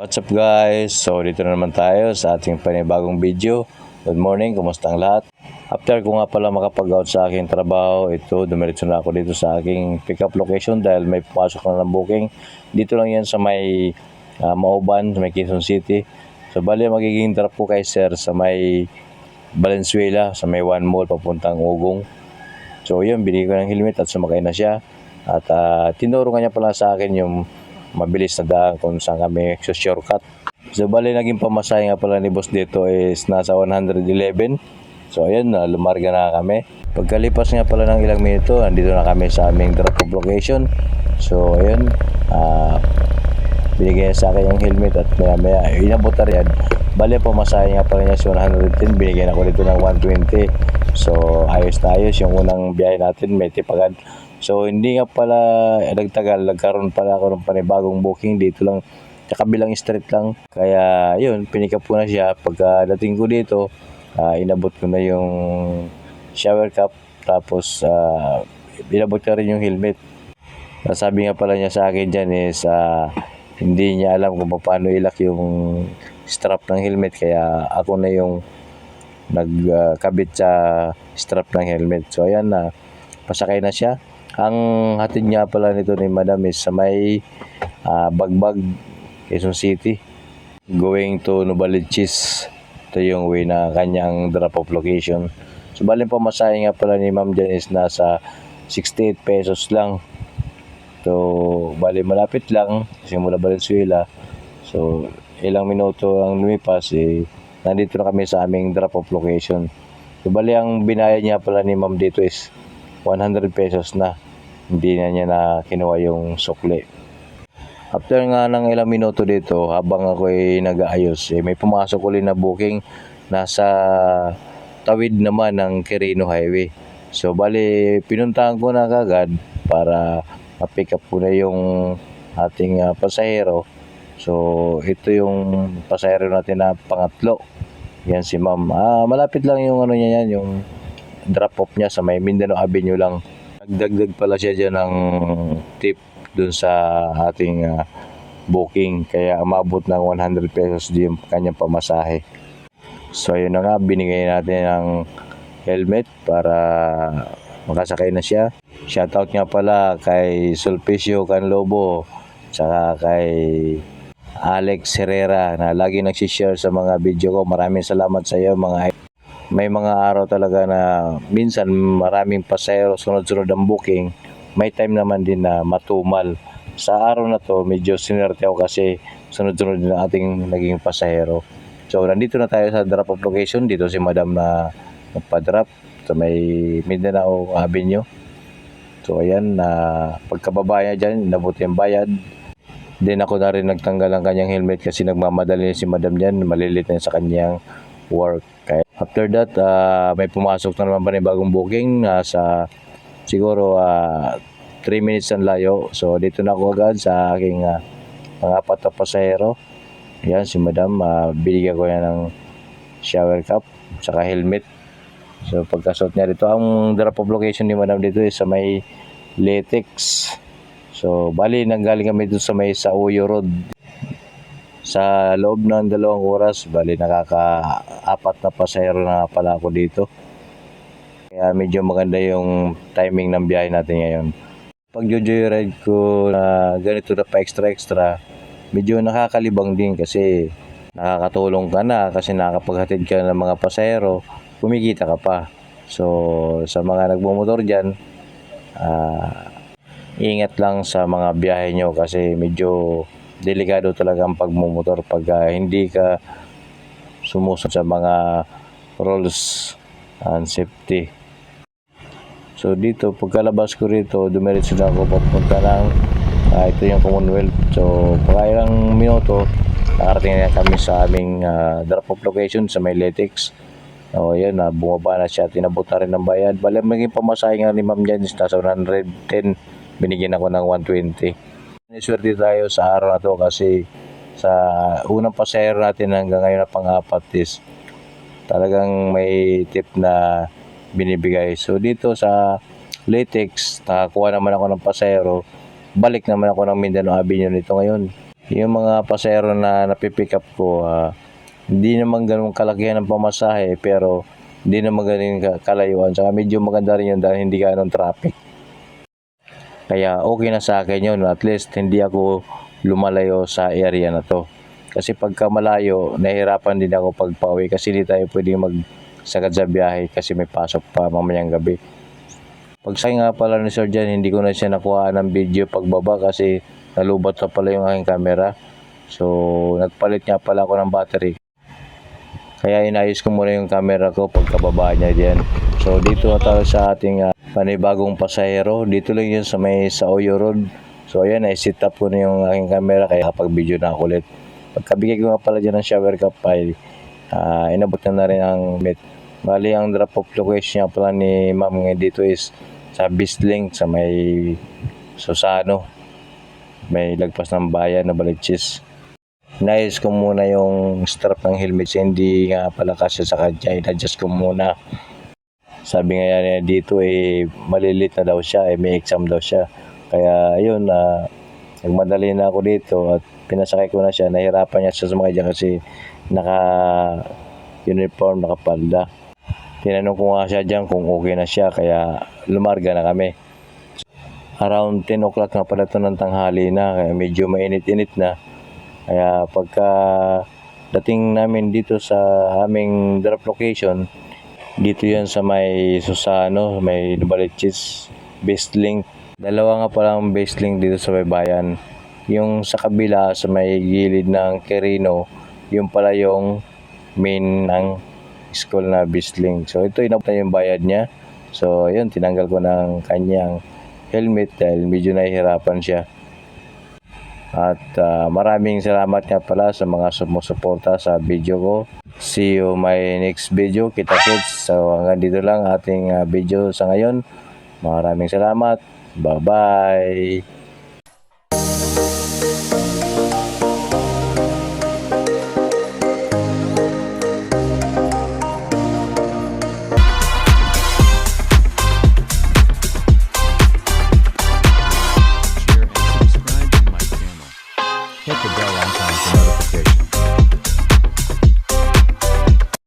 What's up guys? So dito na naman tayo sa ating panibagong video. Good morning, kumusta ang lahat? After ko nga pala makapag-out sa aking trabaho, ito dumiretso na ako dito sa aking pick-up location dahil may pumasok na ng booking. Dito lang yan sa may Mauban, sa may Quezon City. So bali magiging drop ko kay sir sa may Valenzuela, sa may One Mall papuntang Ugong. So yun, binigay ko ng helmet at sumakay na siya. At tinuro nga niya pala sa akin yung mabilis na daan kung saan kami shortcut. So bali naging pamasahe nga pala ni boss dito is nasa 111. So ayun, lumarga na kami. Pagkalipas nga pala ng ilang minuto, andito na kami sa aming drop off location. So ayun, binigyan sa akin yung helmet at maya inabot na rin. Bali pamasahe nga pala niya sa 110, binigyan ako dito ng 120. So ayos na ayos yung unang biyahe natin, may tipagan. So hindi nga pala nagtagal, nagkaroon pala ako ng panibagong booking dito lang sa kabilang street lang. Kaya yun, pinikap ko na siya. Pagdating ko dito, inabot ko na yung shower cap, tapos inabot ko rin yung helmet. Sabi nga pala niya sa akin dyan is hindi niya alam kung paano ilak yung strap ng helmet, kaya ako na yung nagkabit sa strap ng helmet. So ayan na, pasakay na siya. Ang hatid niya pala nito ni Madam is sa may Bagbag, Quezon City, going to Novaliches. Ito yung way na kanyang drop-off location. So bali pamasahe nga pala ni Ma'am dyan is nasa 68 pesos lang. So bali malapit lang kasi mula Valenzuela. So ilang minuto ang lumipas, nandito na kami sa aming drop-off location. So bali ang binayad niya pala ni Ma'am dito is 100 pesos na. Hindi na niya na kinuha yung sukli. After nga ng ilang minuto dito, habang ako ay nag-aayos, may pumasok ulit na booking nasa tawid naman ng Quirino Highway. So bali pinuntahan ko na kagad para ma-pick up ko na yung ating pasahero. So ito yung pasahero natin na pangatlo. Yan si Ma'am. Malapit lang yung ano niya yan, yung drop off niya sa may Mindanao Avenue lang. Nagdagdag pala siya dyan ng tip dun sa ating booking, kaya umabot ng 100 pesos din yung kanyang pamasahe. So ayun na nga, binigay natin ng helmet para makasakay na siya. Shoutout nga pala kay Sulpicio Canlobo, saka kay Alex Herrera na lagi nagsishare sa mga video ko. Maraming salamat sa iyo mga. May mga araw talaga na minsan maraming pasahero, sunod-sunod ang booking. May time naman din na matumal. Sa araw na to, medyo sinerte ako kasi sunod-sunod din ang ating naging pasahero. So, nandito na tayo sa drop-off location. Dito si Madam na nagpa-drop sa may Mindanao Avenue. So, ayan, pagkababa niya dyan, nabuti ang bayad. Then ako na rin nagtanggal ang kanyang helmet kasi nagmamadali si Madam dyan. Malilit na sa kanyang work. Kaya after that, may pumasok na naman pa ng bagong booking sa siguro 3 minutes ang layo. So dito na ako agad sa aking pangapat na pasahero. Yan si Madam, binigyan ko yan ng shower cap saka helmet. So pagkasuot niya dito, ang drop off location ni Madam dito is sa may Latex. So bali nanggaling kami dito sa may Sauyo Road. Sa loob ng 2 oras, bali nakaka-4 na pasahero na pala ako dito. Kaya medyo maganda yung timing ng biyahe natin ngayon. Pag joyride ko na ganito na pa extra, medyo nakakalibang din kasi nakakatulong ka na kasi nakakapaghatid ka ng mga pasahero, kumikita ka pa. So sa mga nagmumotor dyan, ingat lang sa mga biyahe nyo kasi medyo delikado talaga ang pagmumotor pag hindi ka sumusunod sa mga rules and safety. So dito, pagkalabas ko rito, dumiretso na ako papunta ng ito yung Commonwealth. So pagka ilang minuto, nakarating na kami sa aming drop-off location sa may Latex. So ayan, bumaba na siya, tinabot na rin ng bayad. Bali, maging pamasahe nga ni Ma'am dyan, nasa 110, binigyan ako ng 120. Swerte tayo sa araw na to kasi sa unang pasahero natin hanggang ngayon na pang-apat is talagang may tip na binibigay. So dito sa Latex, nakakuha naman ako ng pasahero, balik naman ako ng Mindanao Avenue nito ngayon. Yung mga pasahero na napipick up ko, hindi naman ganun kalakihan ng pamasahe pero hindi naman ganun kalayuan. Tsaka medyo maganda rin yun dahil hindi ganun traffic. Kaya okay na sa akin yun. At least hindi ako lumalayo sa area na to. Kasi pagka malayo, nahihirapan din ako pagpauwi kasi hindi tayo pwedeng magsagad sa biyahe kasi may pasok pa mamayang gabi. Pagsakay nga pala ni Sir Jan, hindi ko na siya nakuha ng video pagbaba kasi nalubat na pala yung aking camera. So, nagpalit nga pala ako ng battery. Kaya inayos ko muna yung camera ko pagkababa niya diyan. So, dito na tayo sa ating panibagong pasahero. Dito lang yun sa may Saoyo Road. So, ayan, i-set up ko na yung aking camera kaya kapag video na ako ulit. Pagkabigay ko nga pala dyan ng shower cap file, inabot na rin ang met. Bali, ang drop off location niya pala ni ma'am ngayon dito is sa Bisling, sa may Susano. May lagpas ng bayan na Balichis. Inayos ko muna yung strap ng helmet. Hindi nga pala kasi sa kanya. In-adjust ko muna. Sabi nga niya dito malilit na daw siya. May exam daw siya. Kaya ayun, nagmadali na ako dito at pinasakay ko na siya. Nahirapan niya siya sumakay dyan kasi naka-uniform, nakapalda. Tinanong ko nga siya dyan kung okay na siya. Kaya lumarga na kami. Around 10 o'clock na pala ito ng tanghali na. Kaya medyo mainit-init na. Kaya pagka dating namin dito sa aming drop location, dito yan sa may Susano, may Novaliches, Bisling. Dalawa nga palang Bisling dito sa may bayan. Yung sa kabila, sa may gilid ng Quirino, yung pala yung main ng school na Bisling. So ito, inabot na yung bayad niya. So yun, tinanggal ko ng kanyang helmet dahil medyo nahihirapan siya. At maraming salamat nga pala sa mga sumusuporta sa video ko. See you my next video. Kita kits. So hanggang dito lang ating video sa ngayon. Maraming salamat. Bye-bye.